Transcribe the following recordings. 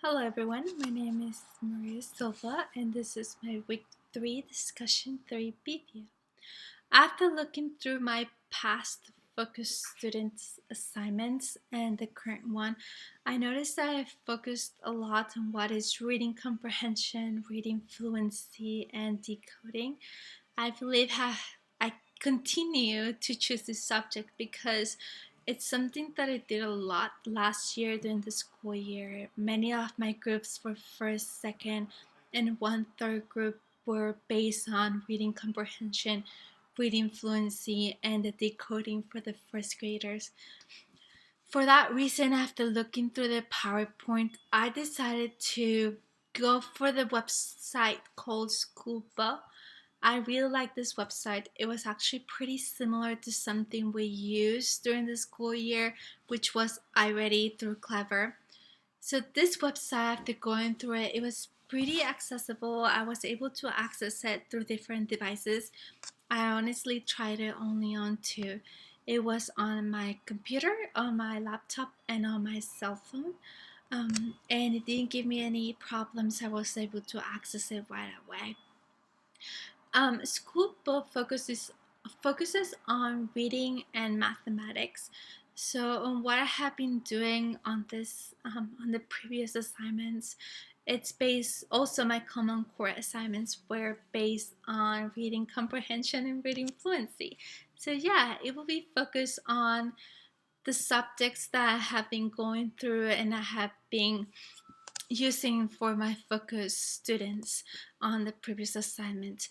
Hello everyone, my name is Maria Silva and this is my week 3 discussion 3 video. After looking through my past focus students assignments and the current one, I noticed that I focused a lot on what is reading comprehension, reading fluency, and decoding. I believe I continue to choose this subject because it's something that I did a lot last year during the school year. Many of my groups for first, second, and one third group were based on reading comprehension, reading fluency, and the decoding for the first graders. For that reason, after looking through the PowerPoint, I decided to go for the website called Skoolbo. I really like this website. It was actually pretty similar to something we used during the school year, which was iReady through Clever. So this website, after going through it, it was pretty accessible. I was able to access it through different devices. I honestly tried it only on two. It was on my computer, on my laptop, and on my cell phone. And it didn't give me any problems. I was able to access it right away. Skoolbo focuses on reading and mathematics. So, what I have been doing on this on the previous assignments, it's based also my common core assignments were based on reading comprehension and reading fluency. So yeah, it will be focused on the subjects that I have been going through and I have been using for my focus students on the previous assignment.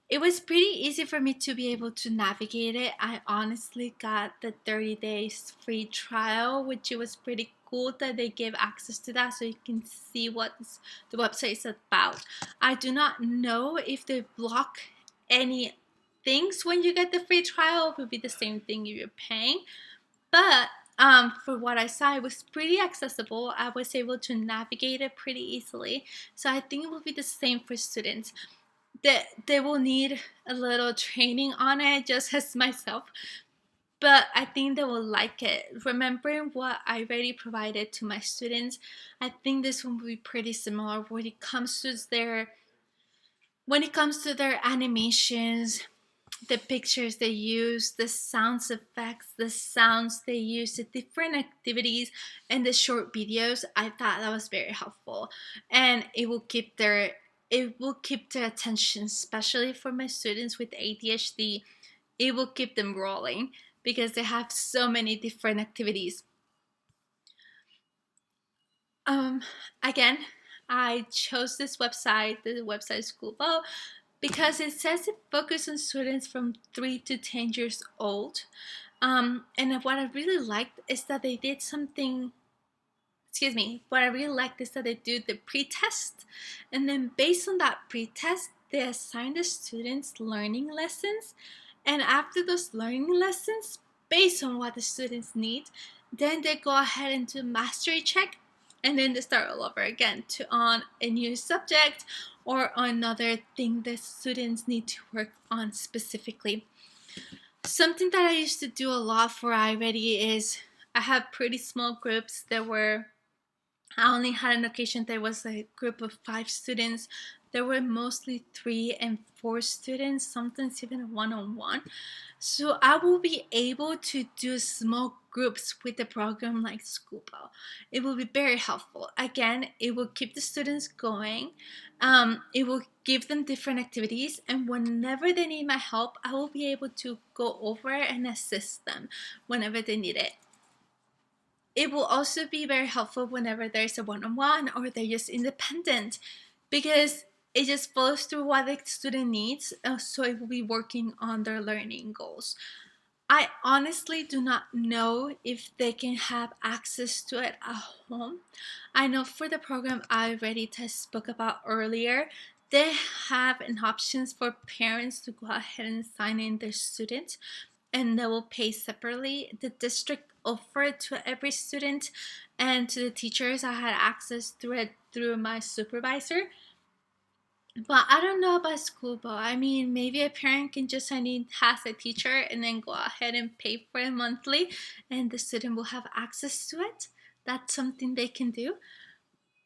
It was pretty easy for me to be able to navigate it. I honestly got the 30 days free trial, which it was pretty cool that they gave access to that so you can see what the website is about. I do not know if they block any things when you get the free trial. It would be the same thing if you're paying. But for what I saw, it was pretty accessible. I was able to navigate it pretty easily. So I think it will be the same for students. They will need a little training on it, just as myself. But I think they will like it. Remembering what I already provided to my students, I think this one will be pretty similar when it comes to their animations, the pictures they use, the sounds effects, the sounds they use, the different activities, and the short videos. I thought that was very helpful, and it will keep their attention, especially for my students with ADHD. It will keep them rolling because they have so many different activities. Um, Again, I chose this website, the website Skoolbo, because it says it focuses on students from 3 to 10 years old. And what I really liked is that they did something. Excuse me. What I really liked is that they do the pre-test, and then based on that pre-test, they assign the students learning lessons, and after those learning lessons, based on what the students need, then they go ahead and do mastery check, and then they start all over again to on a new subject or another thing the students need to work on specifically. Something that I used to do a lot for iReady is I have pretty small groups. I only had an occasion there was a group of 5 students. There were mostly 3 and 4 students, sometimes even a one-on-one. So I will be able to do small groups with a program like Skoolbo. It will be very helpful. Again, it will keep the students going. It will give them different activities, and whenever they need my help, I will be able to go over and assist them whenever they need it. It will also be very helpful whenever there's a one-on-one or they're just independent, because it just follows through what the student needs, so it will be working on their learning goals. I honestly do not know if they can have access to it at home. I know for the program I already spoke about earlier, they have an options for parents to go ahead and sign in their students, and they will pay separately. The district offered to every student and to the teachers. I had access through it through my supervisor. But I don't know about Skoolbo. I mean, maybe a parent can just sign in as a teacher and then go ahead and pay for it monthly, and the student will have access to it. That's something they can do.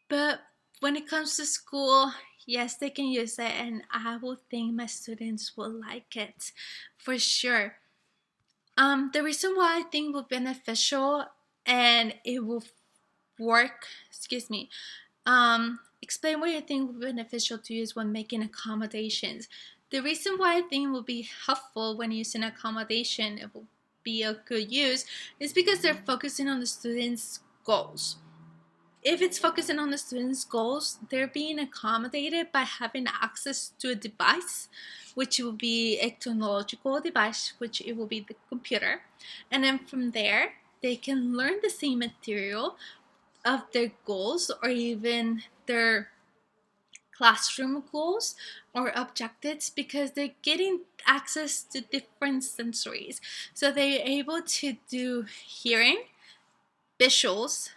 But when it comes to school, yes, they can use it, and I will think my students will like it for sure. The reason why I think will beneficial and it will work, excuse me, explain what you think will be beneficial to use when making accommodations. The reason why I think it will be helpful when using accommodation, it will be a good use, is because they're focusing on the students' goals. If it's focusing on the students' goals, they're being accommodated by having access to a device, which will be a technological device, which it will be the computer. And then from there, they can learn the same material of their goals or even their classroom goals or objectives because they're getting access to different sensories. So they're able to do hearing, visuals.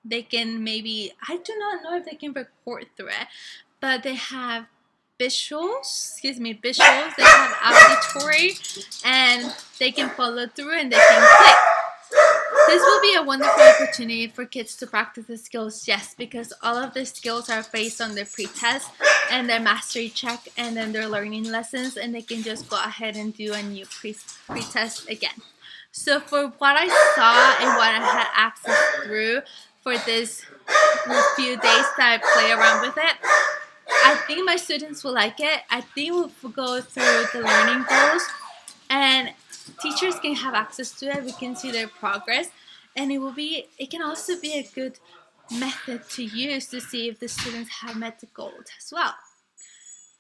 They can maybe, I do not know if they can record through it, but they have visuals, they have auditory, and they can follow through and they can click. This will be a wonderful opportunity for kids to practice the skills, yes, because all of the skills are based on their pre-test and their mastery check and then their learning lessons, and they can just go ahead and do a new pre-test again. So for what I saw and what I had access through for this few days that I play around with it, I think my students will like it. I think we'll go through the learning goals and teachers can have access to it. We can see their progress, and it can also be a good method to use to see if the students have met the goal as well.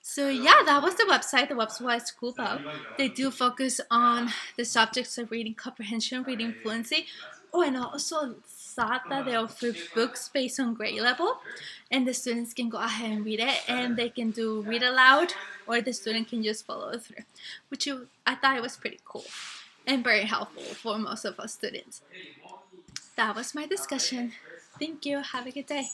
So yeah, that was the website. The website was Skoolbo. They do focus on the subjects of reading comprehension, reading fluency. Oh, and I also thought that they offer books based on grade level, and the students can go ahead and read it, and they can do read aloud, or the student can just follow through, I thought it was pretty cool and very helpful for most of us students. That was my discussion. Thank you. Have a good day.